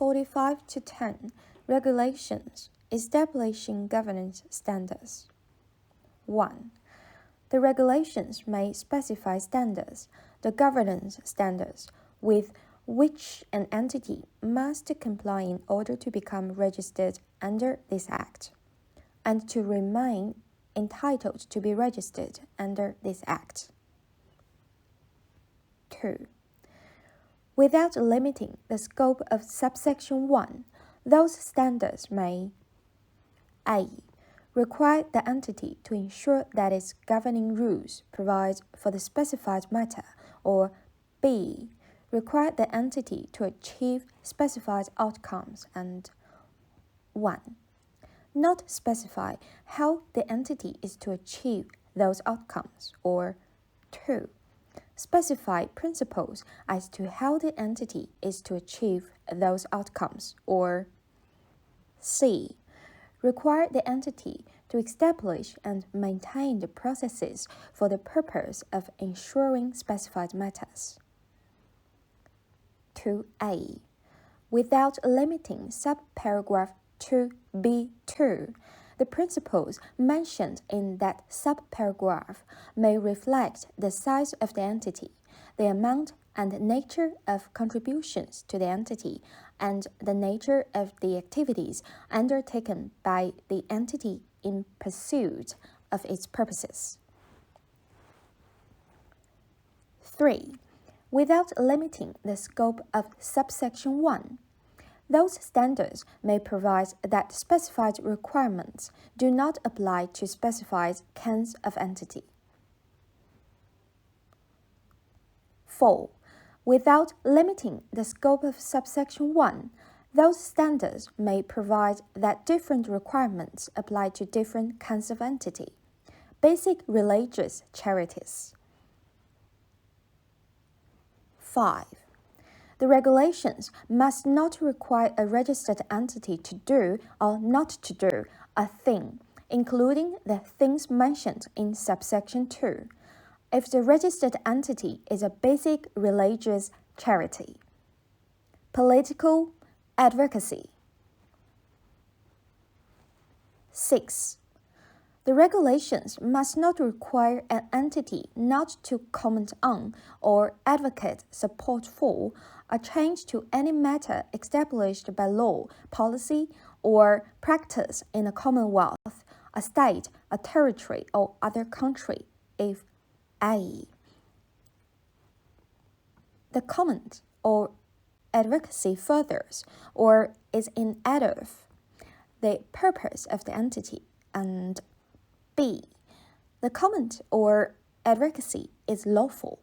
45 to 10 Regulations establishing governance standards. 1. The regulations may specify standards, the governance standards, with which an entity must comply in order to become registered under this Act, and to remain entitled to be registered under this Act. 2. Without limiting the scope of subsection 1, those standards may a. Require the entity to ensure that its governing rules provide for the specified matter, or b. Require the entity to achieve specified outcomes, and 1. Not specify how the entity is to achieve those outcomes, or 2. Specify principles as to how the entity is to achieve those outcomes, or c. Require the entity to establish and maintain the processes for the purpose of ensuring specified matters. 2a. Without limiting subparagraph 2b2, the principles mentioned in that subparagraph may reflect the size of the entity, the amount and nature of contributions to the entity, and the nature of the activities undertaken by the entity in pursuit of its purposes. 3. Without limiting the scope of subsection 1, those standards may provide that specified requirements do not apply to specified kinds of entity. 4. Without limiting the scope of subsection 1, those standards may provide that different requirements apply to different kinds of entity. Basic religious charities. 5. The regulations must not require a registered entity to do or not to do a thing, including the things mentioned in subsection 2, if the registered entity is a basic religious charity. Political advocacy. 6. The regulations must not require an entity not to comment on or advocate support for a change to any matter established by law, policy, or practice in a commonwealth, a state, a territory, or other country if a. The comment or advocacy furthers or is in aid of the purpose of the entity, and b. The comment or advocacy is lawful.